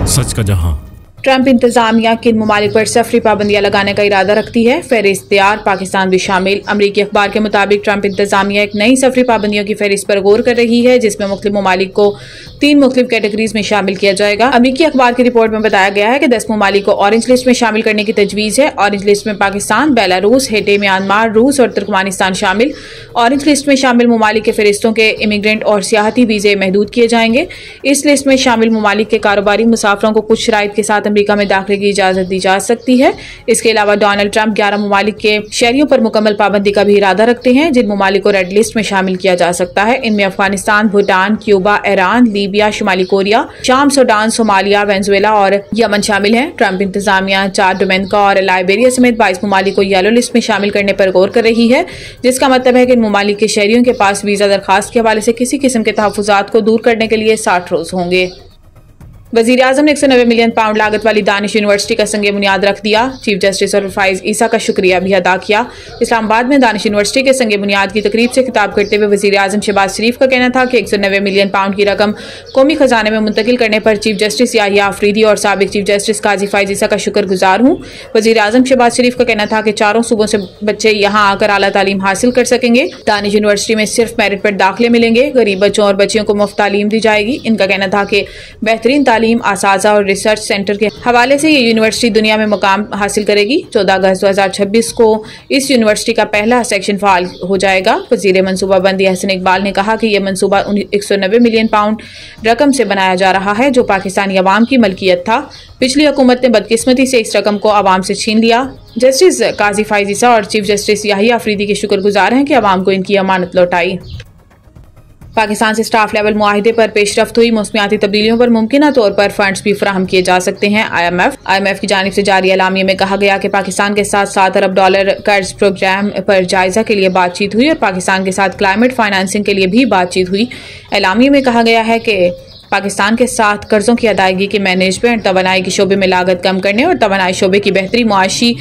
सच का जहां। ट्रंप इंतजामिया किन ममालिक पर सफरी पाबंदियां लगाने का इरादा रखती है, फहरिस्त तैयार, पाकिस्तान भी शामिल। अमरीकी अखबार के मुताबिक ट्रंप इंतजामिया एक नई सफरी पाबंदियों की फहरिस्त पर गौर कर रही है, जिसमें मुख्तलिफ ममालिक को 3 मुख्तलिफ कैटेगरीज में शामिल किया जाएगा। अमरीकी अखबार की रिपोर्ट में बताया गया है कि 10 ममालिक को ऑरेंज लिस्ट में शामिल करने की तजवीज़ है। ऑरेंज लिस्ट में पाकिस्तान, बेलारूस, हेटे, म्यांमार, रूस और तुर्कमानिस्तान शामिल। ऑरेंज लिस्ट में शामिल ममालिक के फहरिस्तों के इमिग्रेंट और सियाहती वीजे महदूद किए जाएंगे। इस लिस्ट में शामिल ममालिक के कारोबारी मुसाफरों को कुछ शराइत के साथ अमरीका में दाखिले की इजाजत दी जा सकती है। इसके अलावा डोनाल्ड ट्रंप 11 ममालिक के शहरियों पर मुकम्मल पाबंदी का भी इरादा रखते हैं, जिन ममालिक को रेड लिस्ट में शामिल किया जा सकता है। इनमें Afghanistan, Bhutan, Cuba, Iran, Libya, शुमाली कोरिया, शाम, सूडान, सोमालिया, वेनेजुएला और यमन शामिल हैं। ट्रंप इंतजामिया चाद, डोमिनिका और लाइबेरिया समेत 22 ममालिक को येलो लिस्ट में शामिल करने पर गौर कर रही है, जिसका मतलब है कि इन ममालिक के शहरियों के पास वीजा दरखास्त के हवाले से किसी किस्म के तहफुजात को दूर करने के लिए 60 रोज होंगे। वज़ीर-ए-आज़म ने 190 मिलियन पाउंड लागत वाली दानिश यूनिवर्सिटी का संगे बुनियाद रख दिया। चीफ जस्टिस और फाइज ईसा का शुक्रिया भी अदा किया। इस्लामाबाद में दानिश यूनिवर्सिटी के संगे बुनियाद की तकरीब से खिताब करते हुए वज़ीर-ए-आज़म शहबाज शरीफ का कहना था कि 190 मिलियन पाउंड की रकम कौमी खजाने में मुंतकिल करने पर चीफ जस्टिस याहिया आफरीदी और साबिक चीफ जस्टिस काजी फाइज ईसा का शुक्रगुजार हूँ। वज़ीर-ए-आज़म शहबाज शरीफ का कहना था कि चारों सूबों से बच्चे यहाँ आकर आला तालीम हासिल कर सकेंगे। दानिश यूनिवर्सिटी में सिर्फ मेरिट पर दाखिले मिलेंगे। गरीब बच्चों और बच्चियों को मुफ्त तालीम दी जाएगी। इनका कहना था कि बेहतरीन तालीम, आसाजा रिसर्च सेंटर के हवाले से ये यूनिवर्सिटी दुनिया में मुकाम हासिल करेगी। 14 अगस्त 2026 को इस यूनिवर्सिटी का पहला सेक्शन फाल हो जाएगा। वजीर मनसूबाबंदी हसन इकबाल ने कहा कि यह मनसूबा 190 मिलियन पाउंड रकम से बनाया जा रहा है, जो पाकिस्तानी अवाम की मलकियत था। पिछली हुकूमत ने बदकिस्मती से इस रकम को अवाम से छीन लिया। जस्टिस काजी फाइज ईसा और चीफ जस्टिस याहिया आफरीदी के शुक्रगुजार हैं कि अवाम को इनकी अमानत लौटाई। पाकिस्तान से स्टाफ लेवल मुआहिदे पर पेशरफ्त हुई। मौसमियाती तब्दीलियों पर मुमकिन तौर पर फंड्स भी फराहम किए जा सकते हैं। IMF की जानिब से जारी एलामिया में कहा गया कि पाकिस्तान के साथ $7 अरब कर्ज प्रोग्राम पर जायजा के लिए बातचीत हुई और पाकिस्तान के साथ क्लाइमेट फाइनेंसिंग के लिए भी बातचीत हुई। एलामिया में कहा गया है कि पाकिस्तान के साथ कर्जों की अदायगी के मैनेजमेंट, तवानाई के शोबे में लागत कम करने और तवानाई शोबे की बेहतरी, मुआशी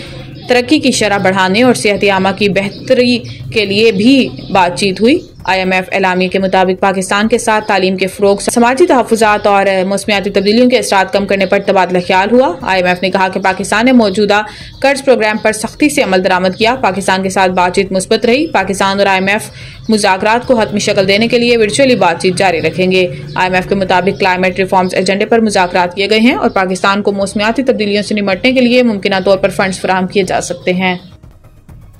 तरक्की की शरह बढ़ाने और सेहत आमा की बेहतरी के लिए भी बातचीत हुई। IMF एलामिया के मुताबिक पाकिस्तान के साथ तालीम के फ़रोग, समाजी तहफ़्फ़ुज़ात और मौसमियाती तब्दीलियों के असरात कम करने पर तबादला ख्याल हुआ। IMF ने कहा कि पाकिस्तान ने मौजूदा कर्ज प्रोग्राम पर सख्ती से अमल दरामद किया। पाकिस्तान के साथ बातचीत मुस्बत रही। पाकिस्तान और IMF मुज़ाकरात को हतमी शक्ल देने के लिए वर्चुअली बातचीत जारी रखेंगे। IMF के मुताबिक क्लाइमेट रिफॉर्म्स एजेंडे पर मुज़ाकरात किए गए हैं और पाकिस्तान को मौसमियाती तब्दीलियों से निपटने के लिए मुमकिन तौर पर फंड्स फराहम किए जा सकते हैं।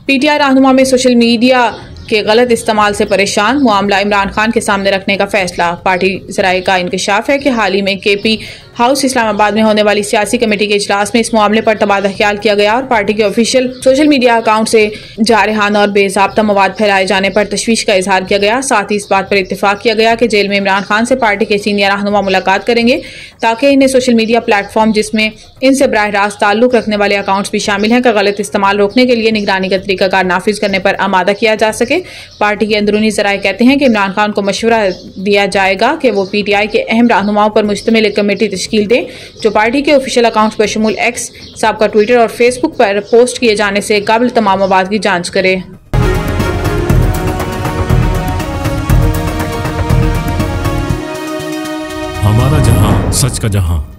PTI रहनुमा में सोशल मीडिया के गलत इस्तेमाल से परेशान, मामला इमरान खान के सामने रखने का फैसला। पार्टी ज़राए का इंकशाफ है कि हाल ही में KP हाउस इस्लामाबाद में होने वाली सियासी कमेटी के इजलास में इस मामले पर तबादला ख्याल किया गया और पार्टी के ऑफिशियल सोशल मीडिया अकाउंट से जारहाना और बेज़ाब्ता मवाद फैलाए जाने पर तशवीश का इजहार किया गया। साथ ही इस बात पर इत्तेफाक किया गया कि जेल में इमरान खान से पार्टी के सीनियर रहनुमा मुलाकात करेंगे, ताकि इन्हें सोशल मीडिया प्लेटफॉर्म जिसमें इनसे बराह रास्त ताल्लुक रखने वाले अकाउंट्स भी शामिल हैं का गलत इस्तेमाल रोकने के लिए निगरानी का तरीकाकार नाफिज करने पर आमादा किया जा सके। पार्टी के अंदरूनी ज़राए कहते हैं कि इमरान खान को मशवरा दिया जाएगा कि वो PTI के अहम रहनुमाओं पर मुश्तमिल एक कमेटी तश्कील दें, जो पार्टी के ऑफिशियल अकाउंट्स बशमूल X, साबका ट्विटर और फेसबुक पर पोस्ट किए जाने से काबिल तमाम मवाद की जांच करे। हमारा जहां, सच का जहां।